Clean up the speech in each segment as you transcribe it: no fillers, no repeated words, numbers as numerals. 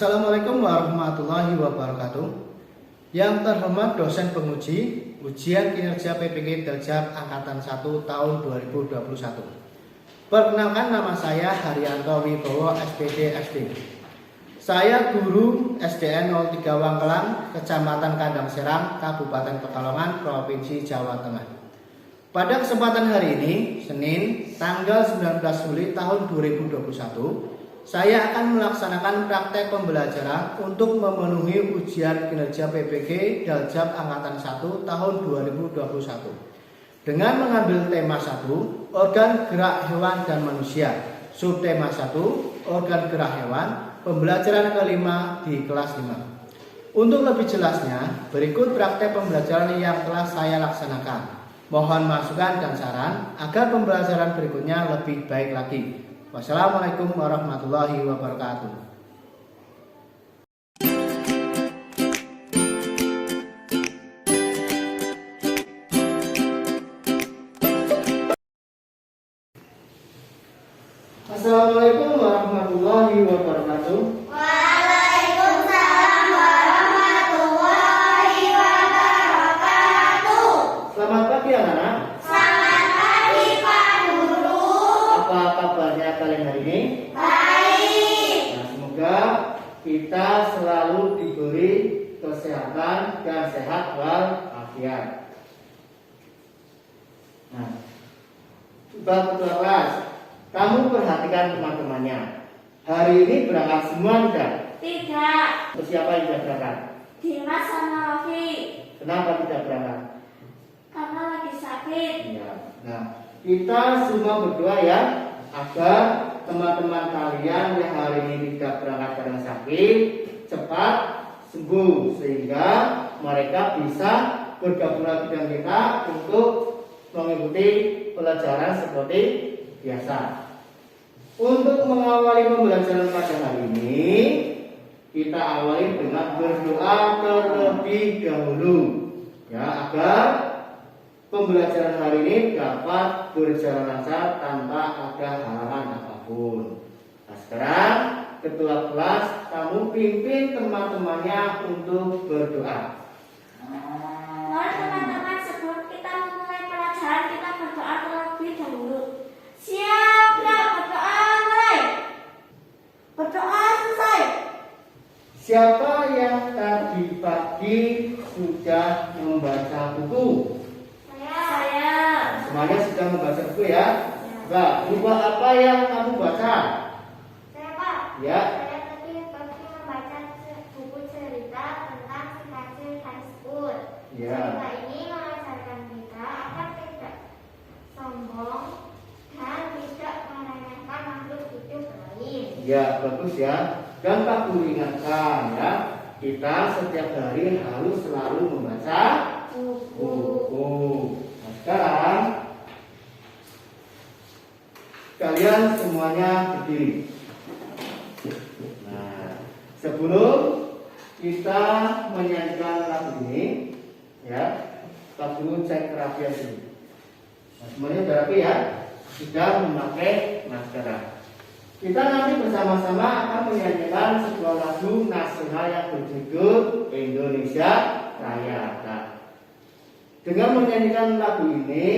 Assalamualaikum warahmatullahi wabarakatuh. Yang terhormat dosen penguji Ujian Kinerja PPG Daljab Angkatan 1 tahun 2021. Perkenalkan, nama saya Haryanto Wibowo, SPD SD. Saya guru SDN 03 Wangkelang, Kecamatan Kandang Serang, Kabupaten Pekalongan, Provinsi Jawa Tengah. Pada kesempatan hari ini, Senin, tanggal 19 Juli tahun 2021, saya akan melaksanakan praktek pembelajaran untuk memenuhi ujian kinerja PPG Daljab Angkatan 1 tahun 2021 dengan mengambil tema 1, organ gerak hewan dan manusia, subtema 1, organ gerak hewan, pembelajaran kelima di kelas 5. Untuk lebih jelasnya, berikut praktek pembelajaran yang telah saya laksanakan. Mohon masukan dan saran agar pembelajaran berikutnya lebih baik lagi. Wassalamualaikum warahmatullahi wabarakatuh. Assalamualaikum warahmatullahi wabarakatuh. Waalaikumsalam warahmatullahi wabarakatuh. Selamat pagi anak-anak. Selamat pagi Pak Guru. Apa kabarnya kalian hari ini? Baik. Nah, semoga kita selalu diberi kesehatan dan sehat walafiat. Nah, Bab ketua kelas, kamu perhatikan teman-temannya. Hari ini berangkat semua tidak? Tidak. Terus siapa yang tidak berangkat? Dimas sama Rofi. Kenapa tidak berangkat? Karena lagi sakit. Ya. Nah, kita semua berdoa ya agar teman-teman kalian yang hari ini tidak berangkat karena sakit cepat sembuh sehingga mereka bisa bergabung lagi dengan kita untuk mengikuti pelajaran seperti biasa. Untuk mengawali pembelajaran pada hari ini, kita awali dengan berdoa terlebih dahulu ya, agar pembelajaran hari ini dapat berjalan lancar tanpa ada halangan apapun. Nah, sekarang ketua kelas, kamu pimpin teman-temannya untuk berdoa. Mari teman-teman, sebelum kita memulai pelajaran, kita berdoa terlebih dahulu. Siap, ya, berdoa mulai. Berdoa selesai. Siapa yang tadi pagi sudah membaca buku? Saya. Semuanya sudah membaca buku ya? Nah, buku apa yang kamu baca? Saya Pak, Ya. saya tadi pagi membaca buku cerita tentang si kancil high school. Ya. Cerita ini mengajarkan kita agar tidak sombong dan tidak meremehkan makhluk hidup lain. Ya, bagus ya. Dan Pak Guru ingatkan ya, kita setiap hari harus selalu membaca buku. Nah, sekarang kalian semuanya berdiri. Nah, sebelum kita menyanyikan lagu ini, ya, Pak Guru cek kerapian dulu. Nah, semuanya sudah rapi ya, sudah memakai masker. Kita nanti bersama-sama akan menyanyikan sebuah lagu nasional yang berjudul Indonesia Raya. Nah, dengan menyanyikan lagu ini,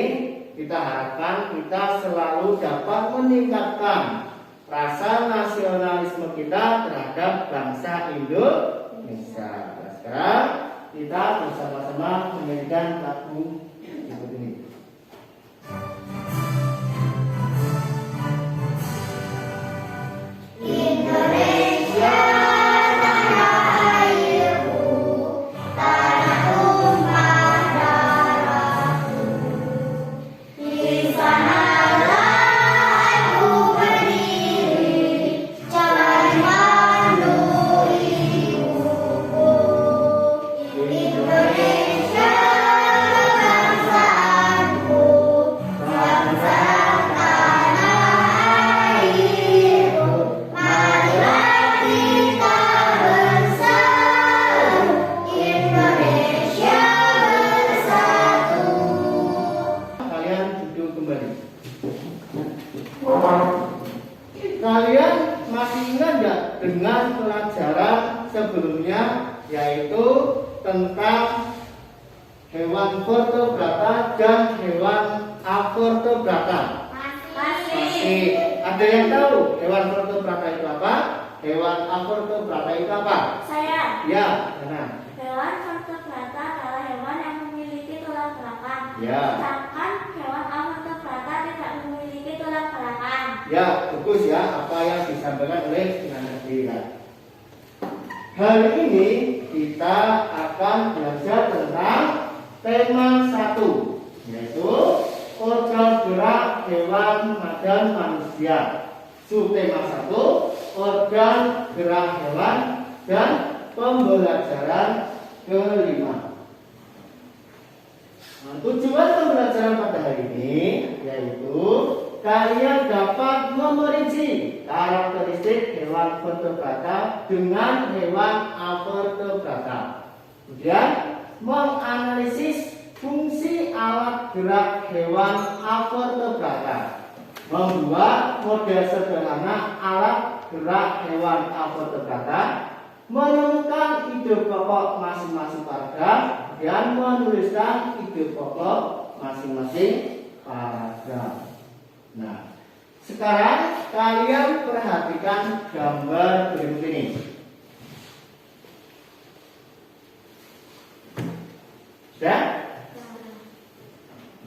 kita harapkan kita selalu dapat meningkatkan rasa nasionalisme kita terhadap bangsa Indonesia. Nah, sekarang kita bersama-sama menyanyikan lagu berikut ini. Indonesia tanah airku, tanah tumpah darahku. Di sanalah aku berdiri, jalan mandu ibuku. Indonesia tentang hewan vertebrata dan hewan avertebrata? Masih. Ada yang tahu hewan vertebrata itu apa? Hewan avertebrata itu apa? Saya. Ya, benar. Hewan vertebrata adalah hewan yang memiliki tulang belakang. Ya. Sedangkan hewan avertebrata tidak memiliki tulang belakang. Ya, bagus ya apa yang disampaikan oleh Nana. Hari ini kita akan belajar tentang tema 1, yaitu organ gerak hewan dan manusia. Subtema 1, organ gerak hewan dan pembelajaran kelima. Nah, tujuan pembelajaran pada hari ini yaitu kalian dapat memerinci karakteristik hewan vertebrata dengan hewan avertebrata. Kemudian menganalisis fungsi alat gerak hewan avertebrata. Membuat model sederhana alat gerak hewan avertebrata. Menemukan ide pokok masing-masing paragraf dan menuliskan ide pokok masing-masing paragraf. Nah, sekarang kalian perhatikan gambar berikut ini. Sudah?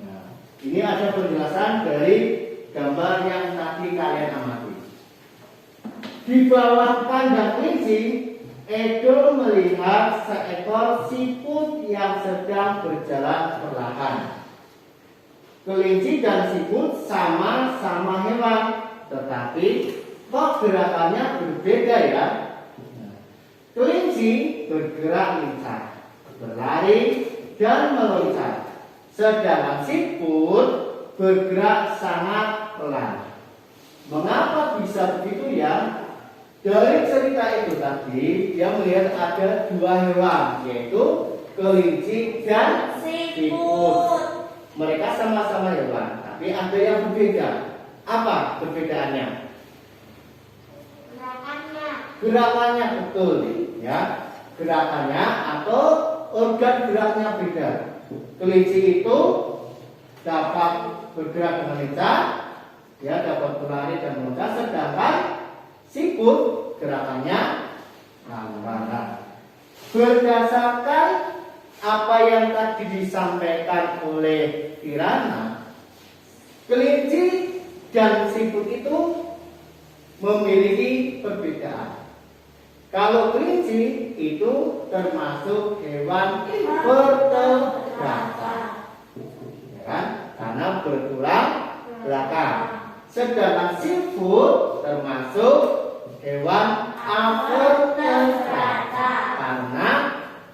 Nah, ini ada penjelasan dari gambar yang tadi kalian amati. Di bawah kandang kelinci, Edo melihat seekor siput yang sedang berjalan perlahan. Kelinci dan siput sama-sama hewan, tetapi kok gerakannya berbeda ya? Kelinci bergerak lincah, berlari dan meloncat, sedangkan siput bergerak sangat pelan. Mengapa bisa begitu ya? Dari cerita itu tadi dia melihat ada dua hewan, yaitu kelinci dan siput. Mereka sama-sama hewan, tapi ada yang berbeda. Apa perbedaannya? Gerakannya betul, ya. Gerakannya atau organ geraknya beda. Kelinci itu dapat bergerak dengan lincah, ya, dapat berlari dan meloncat, sedangkan siput gerakannya lambat. Berdasarkan apa yang tadi disampaikan oleh Kirana, kelinci dan siput itu memiliki perbedaan. Kalau kelinci itu termasuk hewan vertebrata, ya kan? Karena bertulang belakang. Sedangkan siput termasuk hewan avertebrata karena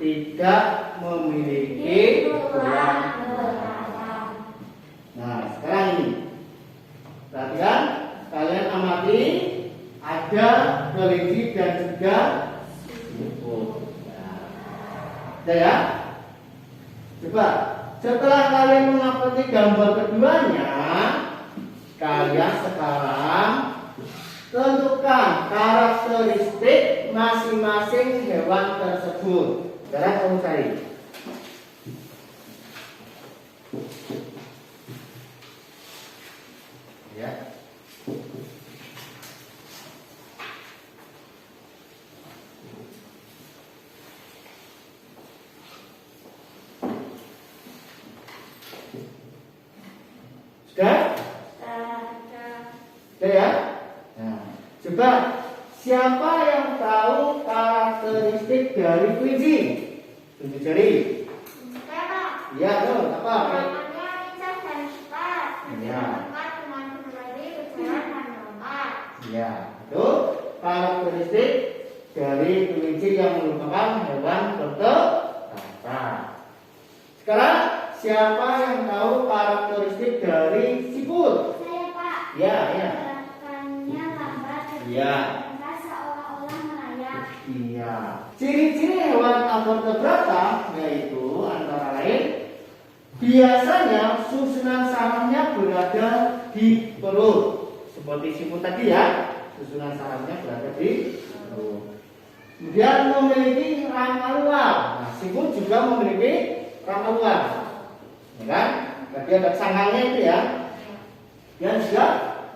tidak memiliki tulang belakang. Nah, sekarang ini perhatikan, kalian amati ada kelinci dan juga siput. Nah, ya. Coba setelah kalian mengamati gambar keduanya, kalian sekarang tentukan karakteristik masing-masing hewan tersebut. Sekarang kamu cari. Ya. Sudah? Sudah ya? Nah, coba siapa yang tahu karakteristik dari kelinci? Tunjuk jari. Iya, tuh, apa? Gerakannya lincah dan cepat. Iya. Cepat dengan berlari, berjalan dan melompat. Ya, itu karakteristik dari kelinci yang merupakan hewan vertebrata. Sekarang siapa yang tahu karakteristik dari siput? Saya, Pak. Ya, ya. Gerakannya lambat dan Iya. seolah-olah merayap. Iya. Ciri-ciri hewan avertebrata yaitu antara lain biasanya susunan sarafnya berada di perut. Seperti siput tadi ya, susunan sarafnya berada di perut. Kemudian memiliki rangka luar. Nah, siput juga memiliki rangka luar. Ya kan? Tadi ada sangkangnya itu ya. Dan juga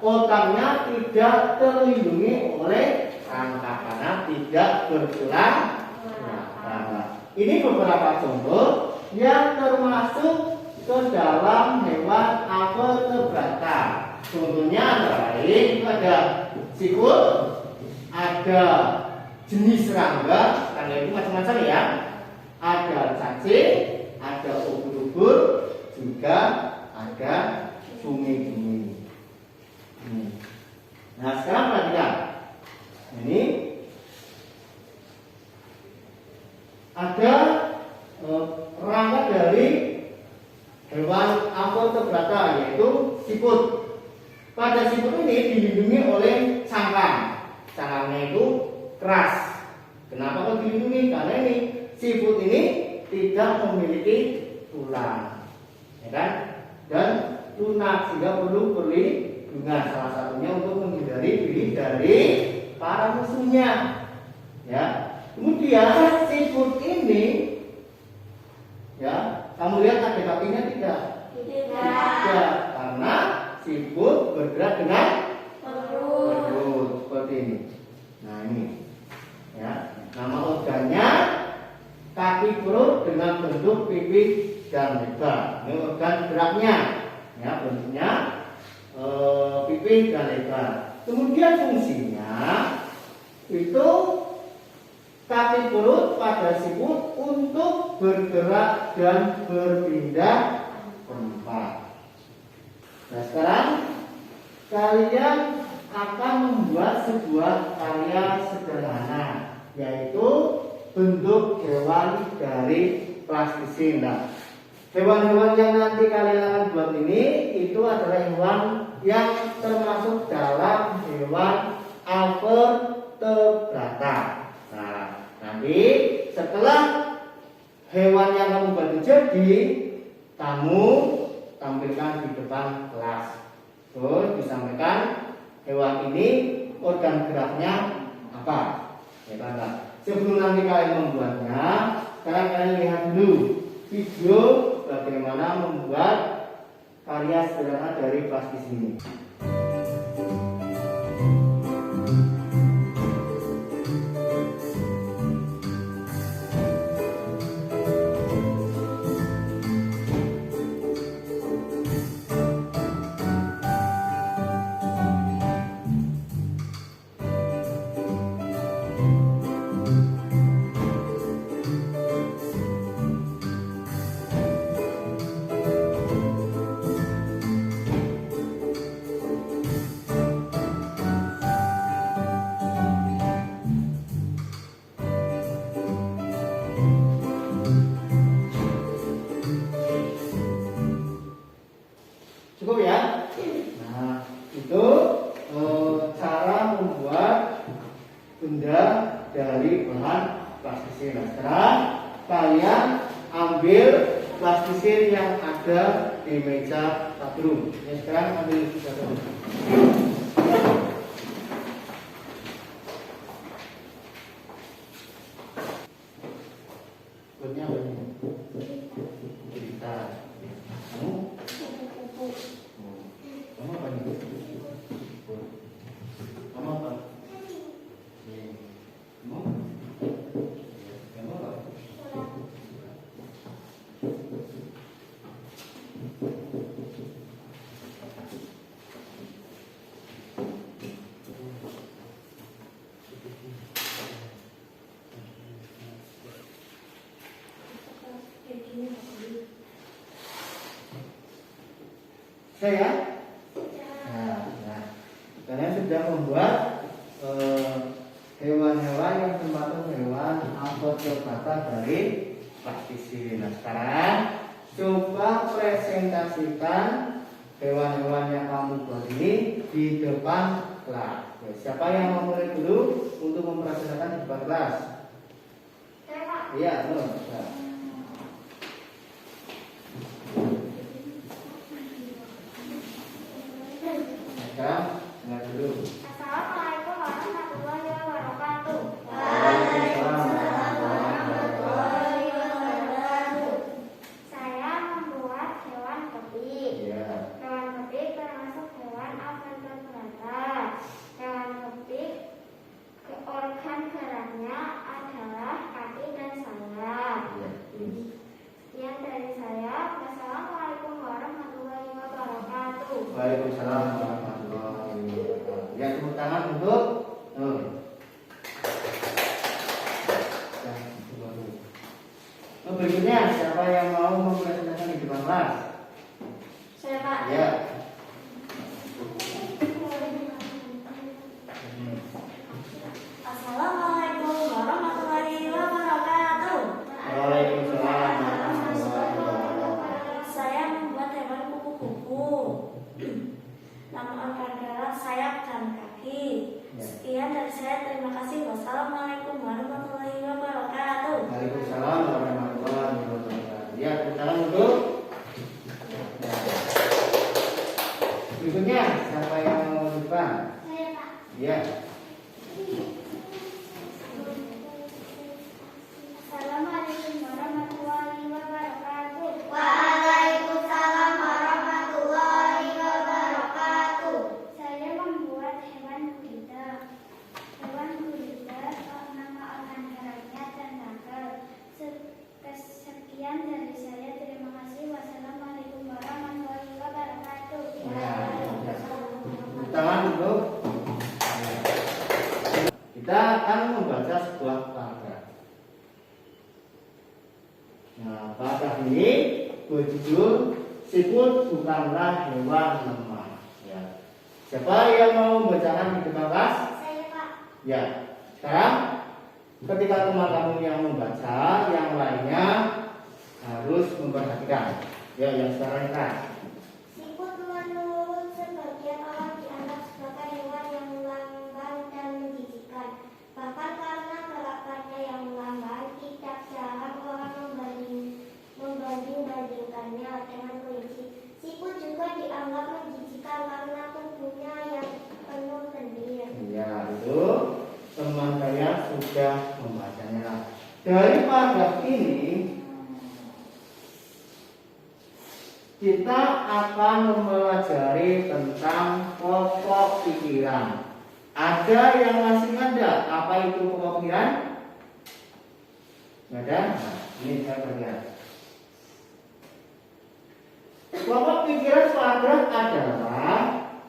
otaknya tidak terlindungi oleh rangka karena tidak bertulang belakang. Ini beberapa contoh yang termasuk ke dalam hewan avertebrata. Contohnya antara lain itu ada siput, ada jenis serangga, serangga itu macam-macam ya. Ada cacing, ada ubur-ubur, juga ada cumi-cumi. Nah sekarang perhatikan, ini ada rangka dari hewan avertebrata yaitu siput. Pada siput ini dilindungi oleh cangkang. Cangkangnya itu keras. Kenapa kok dilindungi? Karena ini siput ini tidak memiliki tulang, ya kan? Dan lunak sehingga perlu perlindungan. Salah satunya untuk menghindari diri dari para musuhnya. Ya. Kemudian siput ini, ya, kamu lihat ada kakinya tidak? Tidak. Karena siput bergerak dengan perut seperti ini. Nah ini, ya. Nama organnya kaki perut dengan bentuk pipi dan lebar. Ini organ geraknya, ya, bentuknya pipi dan lebar. Kemudian fungsinya itu kaki perut pada siput untuk bergerak dan berpindah tempat. Nah sekarang kalian akan membuat sebuah karya sederhana, yaitu bentuk hewan dari plastisin. Nah, hewan-hewan yang nanti kalian akan buat ini itu adalah hewan yang termasuk dalam hewan avertebrata. Nah, nanti setelah hewan yang kamu buat itu jadi, kamu tampilkan di depan kelas. Terus disampaikan hewan ini organ geraknya apa? Ya kan? Sebelum nanti kalian membuatnya, sekarang kalian lihat dulu video bagaimana membuat karya sederhana dari plastis ini. Cukup ya? Nah, itu cara membuat benda dari bahan plastisin. Nah, sekarang kalian ambil plastisin yang ada di meja tabrung. Ya, sekarang ambil satu. Buatnya apa ini? Cerita. Kamu apa nih? Kamu apa? Kamu apa? Saya? Nah, kalian sudah membuat hewan-hewan yang termasuk hewan avertebrata dari plastisin. Nah, sekarang coba presentasikan hewan-hewan yang kamu buat ini di depan kelas. Ya, siapa yang mau mulai dulu untuk mempresentasikan di depan kelas? Saya, Pak. Iya, betul. Sekarang dengar dulu. Assalamualaikum warahmatullahi wabarakatuh. Waalaikumsalam Waalaikumsalam warahmatullahi wabarakatuh. Ya, tepuk tangan untuk berikutnya, siapa yang mau mempresentasikan di depan kelas? Saya Pak. Ya. Assalamualaikum warahmatullahi wabarakatuh. Waalaikumsalam warahmatullahi wabarakatuh. Saya membuat hewan kupu-kupu. Nama organ adalah sayap dan kaki. Sekian dari saya. Terima kasih. Wassalamualaikum warahmatullahi wabarakatuh. Waalaikumsalam warahmatullahi wabarakatuh. Ya, tepuk tangan untuk. Ya. Berikutnya, siapa yang mau di depan? Saya Pak. Ya. Assalamualaikum warahmatullahi wabarakatuh. Waalaikumsalam warahmatullahi wabarakatuh. Saya membuat hewan gurita. Hewan gurita nama organ darahnya tentakel. Sekian dari saya. Terima kasih. Wassalamualaikum warahmatullahi wabarakatuh. Ya. Tepuk tangan untuk. Kita akan membaca sebuah paragraf. Nah, paragraf ini berjudul "Siput bukanlah hewan lemah." Ya. Siapa yang mau membacakan di depan kelas? Saya Pak. Ya. Sekarang, ketika teman kamu yang membaca, yang lainnya harus memperhatikan. Ya, yang sekarang kita. Siput menurut sebagian orang dianggap sebagai hewan yang lamban dan menjijikkan. Bahkan karena gerakannya yang lamban, tidak jarang orang membanding-bandingkannya dengan kelinci. Siput juga dianggap menjijikkan karena tubuhnya yang penuh lendir. Ya, itu teman saya sudah membacanya. Dari paragraf ini kita akan mempelajari tentang pokok pikiran. Ada yang masih ada? Apa itu pokok pikiran? Nggak ada? Nah, ini saya bagian. Pokok pikiran paragraf adalah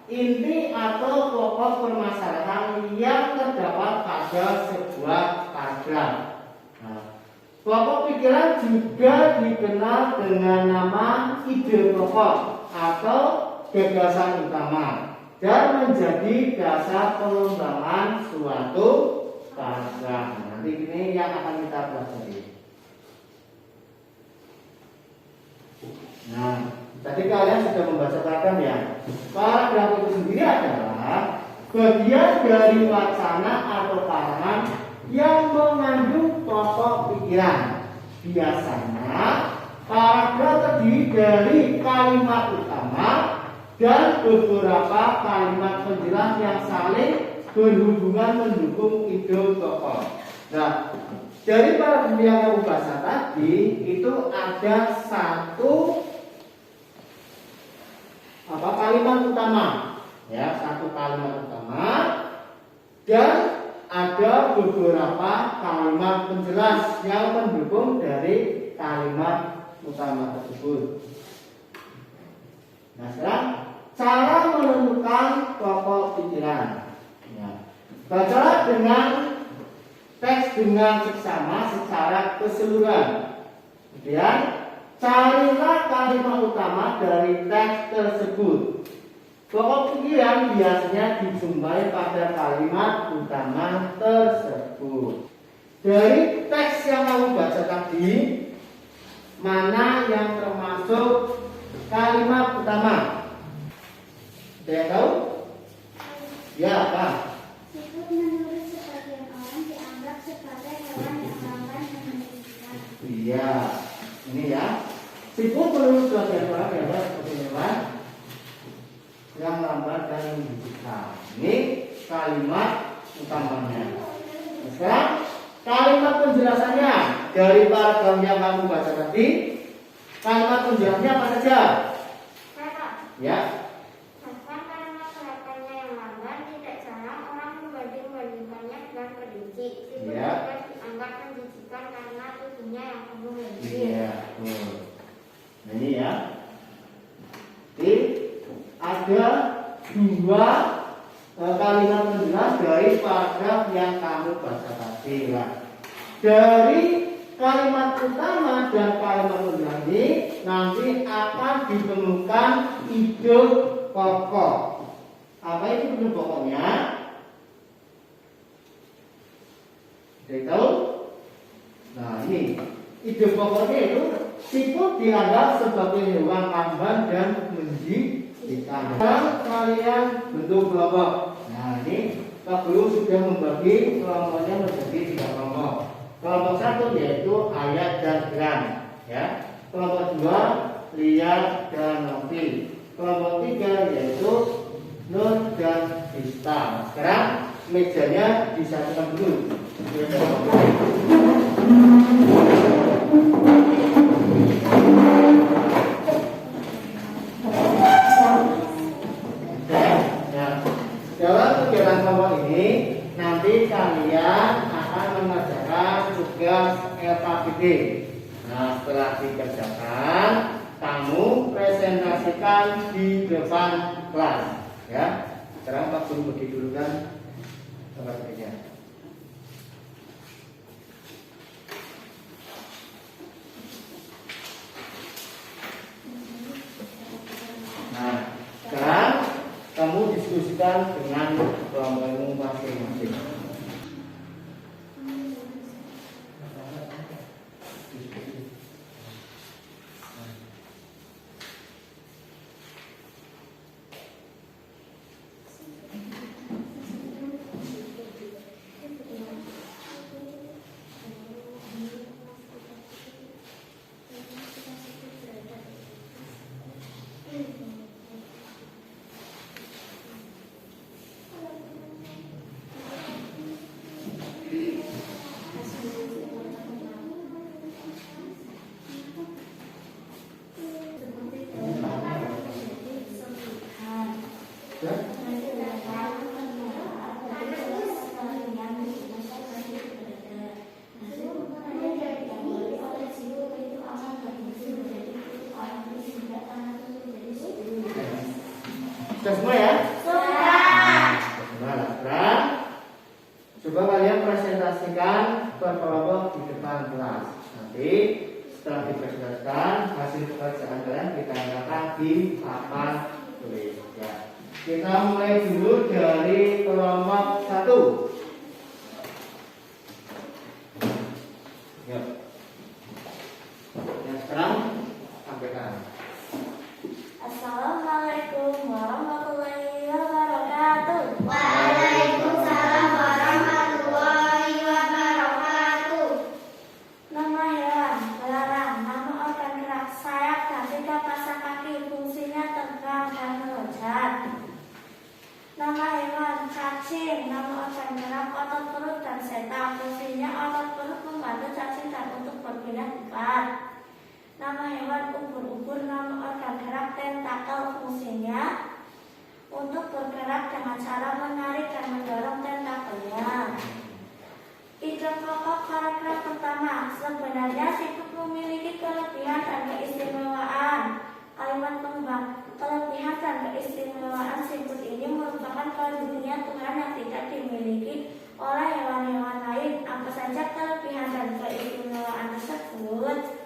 inti atau pokok permasalahan yang terdapat pada sebuah paragraf. Nah, pokok pikiran juga dikenal dengan nama ide pokok atau gagasan utama dan menjadi dasar pengembangan suatu paragraf. Nanti ini yang akan kita pelajari. Nah, tadi kalian sudah membaca paragraf ya. Paragraf itu sendiri adalah bagian dari wacana atau karangan yang mengandung pokok pikiran. Biasanya paragraf terdiri dari kalimat utama dan beberapa kalimat penjelas yang saling berhubungan mendukung ide pokok. Nah, dari paragraf yang kamu baca tadi itu ada satu kalimat utama, ya, satu kalimat utama dan ada beberapa kalimat penjelas yang mendukung dari kalimat utama tersebut. Nah, sekarang cara menentukan pokok pikiran. Ya. Bacalah dengan teks dengan seksama secara keseluruhan. Kemudian carilah kalimat utama dari teks tersebut. Pokok pikiran biasanya dijumpai pada kalimat utama tersebut. Dari teks yang kamu baca tadi, mana yang termasuk kalimat utama? Ada yang tahu? Ya, apa? Siput menurut sebagian orang dianggap sebagai hewan yang lamban dan menjijikkan. Iya, ini ya. Siput menurut sebagian orang adalah sebagai hewan yang lambat dan menjijikkan. Ini kalimat utamanya. Nah, sekarang kalimat penjelasannya dari paragraf yang kamu baca tadi. Kalimat penjelasannya apa saja? Ya. Bahkan karena gerakannya yang lamban, tidak jarang orang membanding-bandingkannya dengan kelinci. Siput Ya. juga dianggap menjijikkan karena tubuhnya yang penuh lendir. Iya. Nah, ini ya. Jadi ada ada dua kalimat penjelas dari paragraf yang kamu baca tadi. Dari kalimat utama dan kalimat penjelas ini nanti akan ditemukan ide pokok. Apa itu ide pokoknya? Tahu? Nah, ini ide pokoknya itu siput dianggap sebagai hewan lamban dan menjijikan. Dan kalian bentuk kelompok. Nah, ini Pak Guru sudah membagi kelompoknya menjadi 3 kelompok. Kelompok 1 yaitu ayat dan gram, ya. Kelompok 2 lihat dan nopi. Kelompok 3 yaitu nun dan ista. Sekarang mejanya disatukan dulu. Dalam kegiatan kelompok ini nanti kalian akan mengerjakan tugas LKPD. Nah, setelah dikerjakan, kamu presentasikan di depan kelas, ya. Sekarang Pak Guru bagi dulu kan tempat kerja. Nah, sekarang kamu diskusikan dengan kelompokmu masing-masing. Sudah semua ya? Sudah. Nah, coba kalian presentasikan per kelompok di depan kelas. Nanti setelah dipresentasikan hasil pekerjaan kalian kita nyatakan di papan tulis. Ya. Kita mulai dulu dari kelompok 1. Ya. Yang sekarang sampaikan. Assalamualaikum warahmatullahi wabarakatuh. Waalaikumsalam warahmatullahi wabarakatuh. Nama hewan, belerang, nama organ gerak, sayap dan 3 pasang kaki, fungsinya terbang dan meloncat. Nama hewan, cacing, nama organ gerak, otot perut dan seta, fungsinya otot perut membantu cacing dan untuk berpindah tempat. Nama hewan ubur-ubur, nama organ gerak tentakel, fungsinya untuk bergerak dengan cara menarik dan mendorong tentakelnya. Ide pokok paragraf pertama, sebenarnya siput memiliki kelebihan dan keistimewaan. Kalimat pengembang, kelebihan dan keistimewaan siput ini merupakan karunia Tuhan yang tidak dimiliki oleh hewan-hewan lain. Apa saja kelebihan dan keistimewaan tersebut?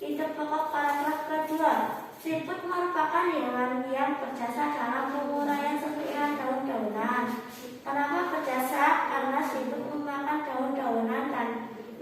Ide pokok paragraf kedua, siput merupakan hewan yang berjasa dalam penguraian serpihan daun-daunan. Kenapa berjasa? Karena siput memakan daun-daunan dan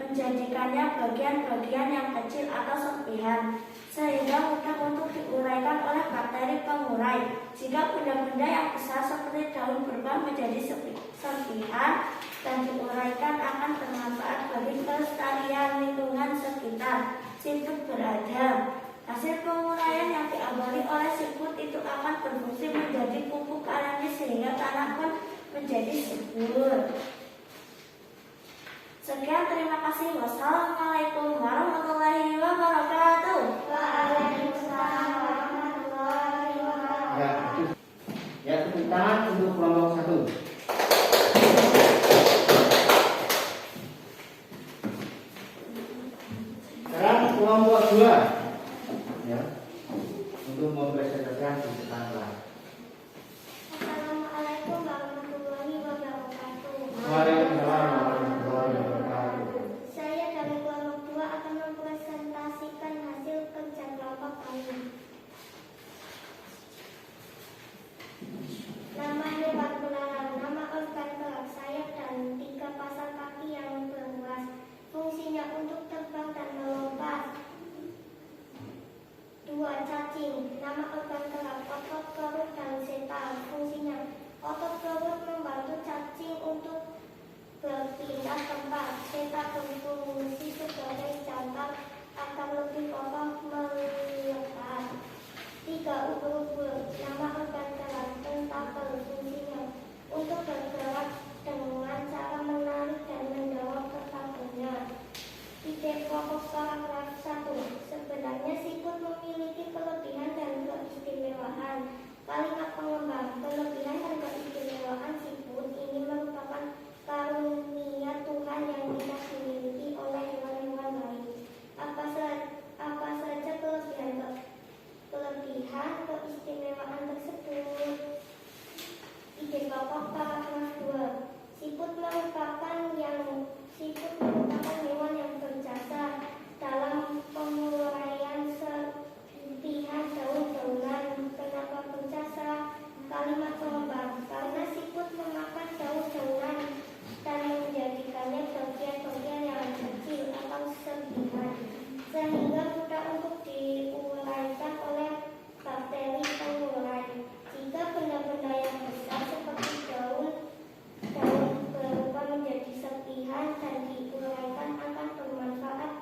menjadikannya bagian-bagian yang kecil atau serpihan, sehingga mudah untuk diuraikan oleh bakteri pengurai. Jika benda-benda yang besar seperti daun berubah menjadi serpihan dan diuraikan akan bermanfaat bagi kelestarian lingkungan sekitar siput berada. Hasil penguraian yang diawali oleh siput itu akan berfungsi menjadi pupuk alami sehingga tanah pun menjadi subur. Sekian, terima kasih. Wassalamualaikum warahmatullahi wabarakatuh. Waalaikumsalam warahmatullahi wabarakatuh. Ya, tepuk tangan untuk kelompok 1. Sekarang kelompok 2, ya, untuk mempresentasikan di depan kelas. 2. Cacing. Nama organ gerak otot perut dan seta. Fungsinya, otot perut membantu cacing untuk berpindah tempat. Seta berfungsi sebagai jangkar agar lebih kokoh melekat. 3. Ubur-ubur. Nama organ gerak tentakel. Fungsinya, untuk bergerak dengan cara menarik dan mendorong tentakelnya. Ide pokok paragraf 1. Sebenarnya siput memiliki kelebihan dan keistimewaan. Kalimat pengembang. Kelebihan dan keistimewaan siput ini merupakan karunia Tuhan yang tidak dimiliki oleh hewan-hewan lain. Apa saja kelebihan keistimewaan tersebut? Ide pokok paragraf 2. Siput merupakan hewan yang berjasa dalam penguraian serpihan daun-daunan. Kenapa berjasa? Kalimat pengembang. Karena siput memakan daun-daunan dan menjadikannya bagian-bagian yang kecil atau serpihan, sehingga mudah untuk diuraikan oleh bakteri pengurai. Jika benda-benda yang besar seperti daun berubah menjadi serpihan dan diuraikan akan bermanfaat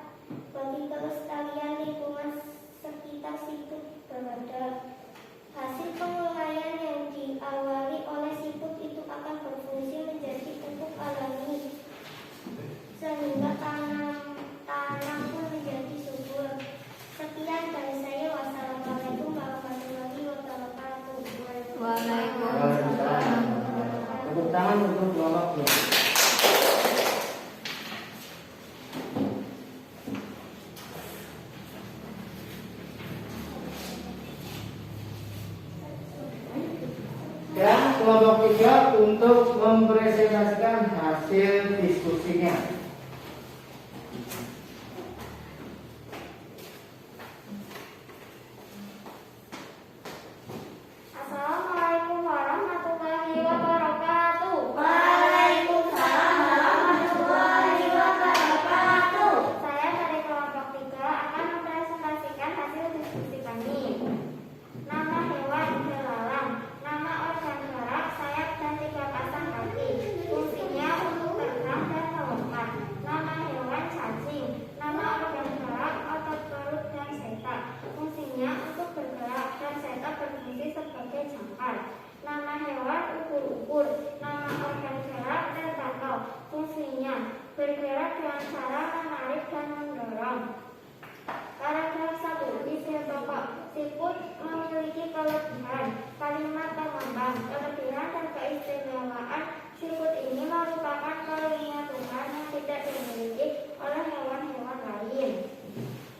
bagi kelestarian lingkungan sekitar siput berada. Hasil penguraian yang diawali oleh siput itu akan berfungsi menjadi pupuk alami, sehingga tanah pun menjadi subur. Sekian dari saya. Wassalamualaikum warahmatullahi wabarakatuh. Waalaikumsalam. Tepuk tangan untuk kelompok 2. Dan kelompok 3 untuk mempresentasikan hasil diskusinya. Assalamualaikum warahmatullahi wabarakatuh. Waalaikumsalam warahmatullahi wabarakatuh. Saya dari kelompok 3 akan mempresentasikan hasil diskusi kami. Nama hewan belalang. Nama organ gerak sayap dan 3 pasang kaki. Fungsinya untuk terbang dan melompat. Nama hewan cacing. Nama organ gerak otot perut dan seta. Fungsinya untuk bergerak dan seta berfungsi sebagai jangkar. Nama hewan ubur-ubur. Nama organ gerak tentakel. Fungsinya bergerak dengan cara menarik dan mendorong. Paragraf 1. Isi pokok. Siput memiliki kelebihan. Kalimat pengembang. Kelebihan dan keistimewaan siput ini merupakan karunia Tuhan yang tidak dimiliki oleh hewan-hewan lain.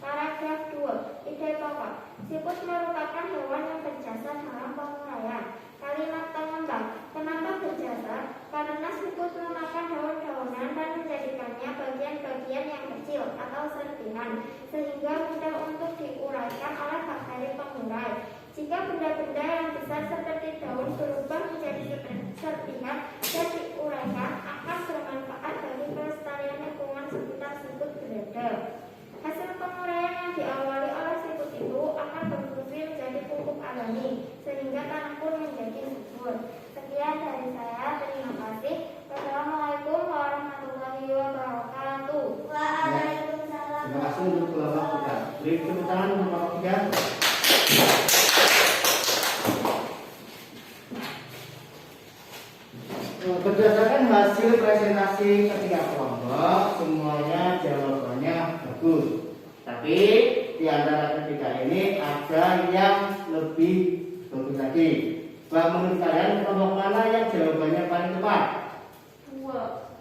Paragraf 2. Ide pokok. Siput merupakan hewan yang berjasa dalam penguraian. Kalimat pengembang. Kenapa berjasa? Karena siput memakan daun-daunan dan menjadikannya bagian-bagian yang kecil atau serpihan, sehingga mudah untuk diuraikan oleh bakteri pengurai. Jika benda-benda yang besar seperti daun berubah menjadi serpihan dan diuraikan, akan bermanfaat bagi kelestarian lingkungan sekitar siput berada. Hasil penguraian yang diawali oleh siput itu akan berfungsi menjadi pupuk alami, sehingga tanah pun menjadi subur. Sekian dari saya. Terima kasih. Wassalamualaikum warahmatullahi wabarakatuh. Waalaikumsalam. Terima kasih untuk kelompok 3. Beri tepuk tangan untuk kelompok 3. Berdasarkan hasil presentasi ketiga kelompok, semuanya jawabannya bagus. Tapi di antara ketiga ini ada yang lebih bagus lagi. Menurut kalian kelompok mana yang jawabannya paling tepat? 2.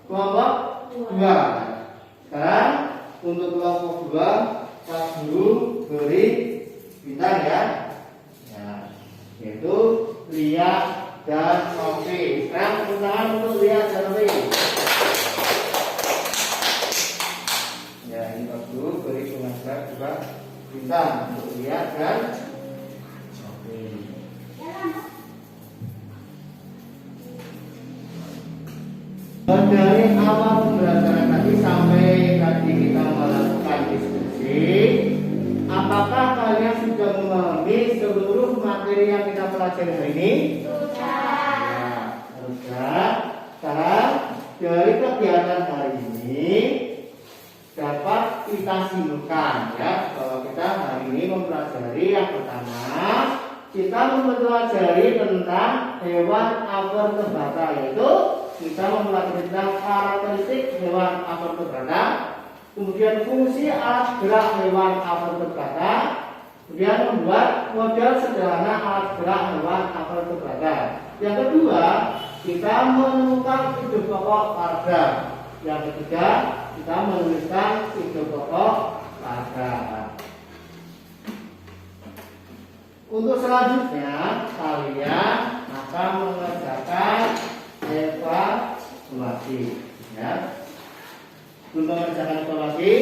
Kelompok 2. Sekarang untuk kelompok 2, Pak Guru beri bintang ya, yaitu Lia dan Novi. Sekarang tepuk tangan untuk Lia dan Novi. Ya, ini Pak Guru beri penghargaan juga bintang untuk Lia dan Novi. Dari awal pembelajaran tadi sampai tadi kita melakukan diskusi, apakah kalian sudah materi yang kita pelajari hari ini? Sudah. Ya, sudah. Sekarang dari kegiatan hari ini dapat kita simpulkan ya bahwa kita hari ini mempelajari yang pertama, kita mempelajari tentang hewan avertebrata, yaitu kita mempelajari tentang karakteristik hewan avertebrata, kemudian fungsi alat gerak hewan avertebrata, kemudian membuat model sederhana alat gerak hewan avertebrata. Yang kedua, kita menemukan ide pokok paragraf. Yang ketiga, kita menuliskan ide pokok paragraf. Untuk selanjutnya, kalian akan mengerjakan evaluasi. Ya, belum mengerjakan evaluasi,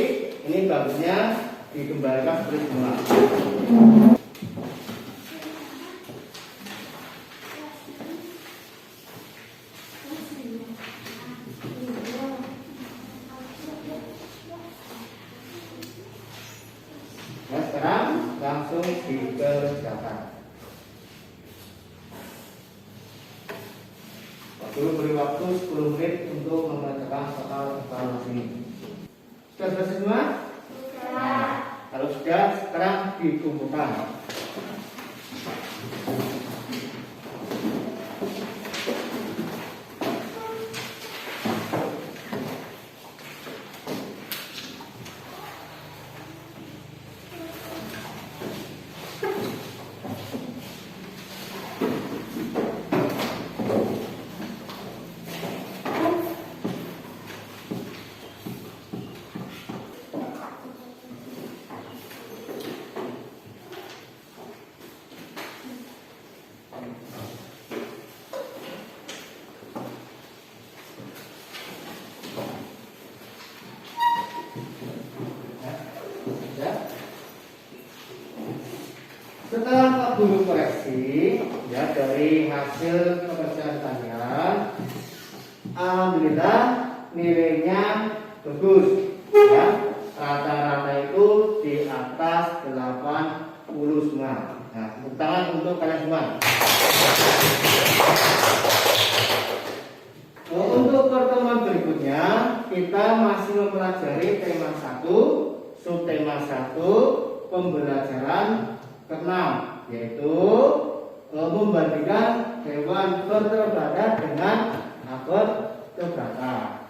ini bagusnya dikembalikan seperti semula. Ya, sekarang langsung dikerjakan. Beri waktu 10 menit untuk mengerjakan soal evaluasi ini. Sudah selesai semua? Sudah. Kalau sudah, sekarang dikumpulkan. Setelah Pak Guru koreksi ya dari hasil pekerjaan kalian, alhamdulillah nilainya bagus ya, rata-rata itu di atas 80 semua. Nah, tepuk tangan untuk kalian semua. Untuk pertemuan berikutnya kita masih mempelajari tema 1, subtema 1, pembelajaran ke-6, yaitu membandingkan hewan vertebrata dengan avertebrata.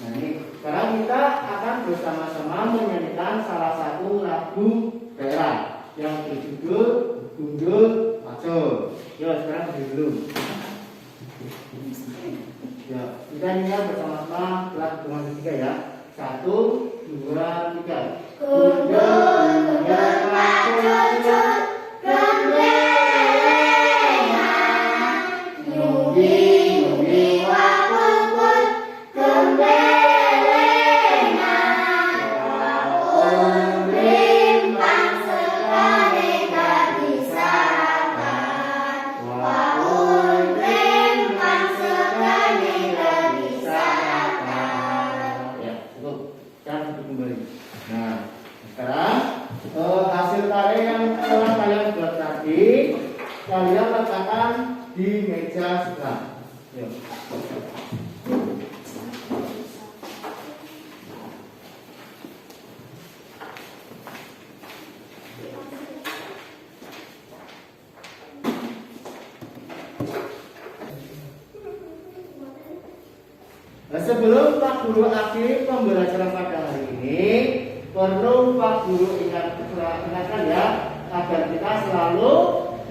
Nah, sekarang kita akan bersama-sama menyanyikan salah satu lagu daerah yang berjudul Gundul Maco. Yuk, sekarang dulu. Ya, kita nyanyi bersama-sama lagu dengan ketiga ya. 1, 2, 3. Gundul macucut gembelengan, nyubi wakul gembelengan, wakul rimpang sekali tak disahkan, wakul rimpang sekali tak disahkan. Ya, cukup. Jangan kembali. Nah, sekarang hasil karya yang telah kalian buat tadi kalian letakkan di meja sebelah. Yuk. Nah, sebelum Pak Guru akhiri pembelajaran pada hari ini, perlu Pak Guru ingatkan ya, agar kita selalu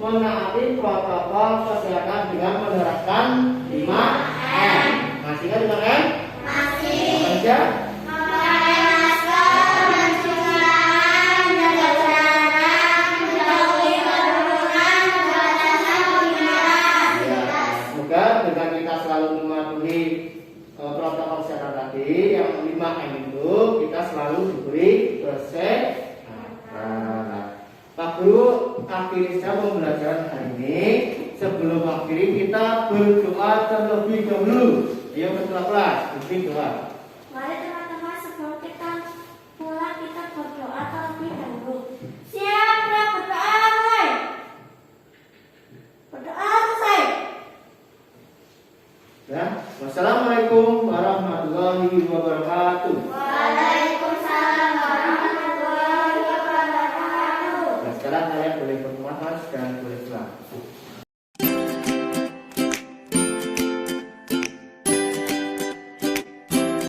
menaati protokol kesehatan dengan menerapkan 5M. Masih kan 5M? Masih. Apa saja? Memakai masker, mencuci tangan, menjaga jarak, menjauhi kerumunan, membatasi penggunaan. Ya, semoga dengan kita selalu mematuhi protokol kesehatan tadi yang 5M itu, kita selalu diberi kesehatan. Pak Guru akhiri saja pembelajaran hari ini. Sebelum akhiri kita berdoa terlebih dahulu. Ayo ketua kelas, berdoa. Mari teman-teman, sebelum kita pulang kita berdoa terlebih dahulu. Siap, berdoa. Ya. Wassalamualaikum warahmatullahi wabarakatuh.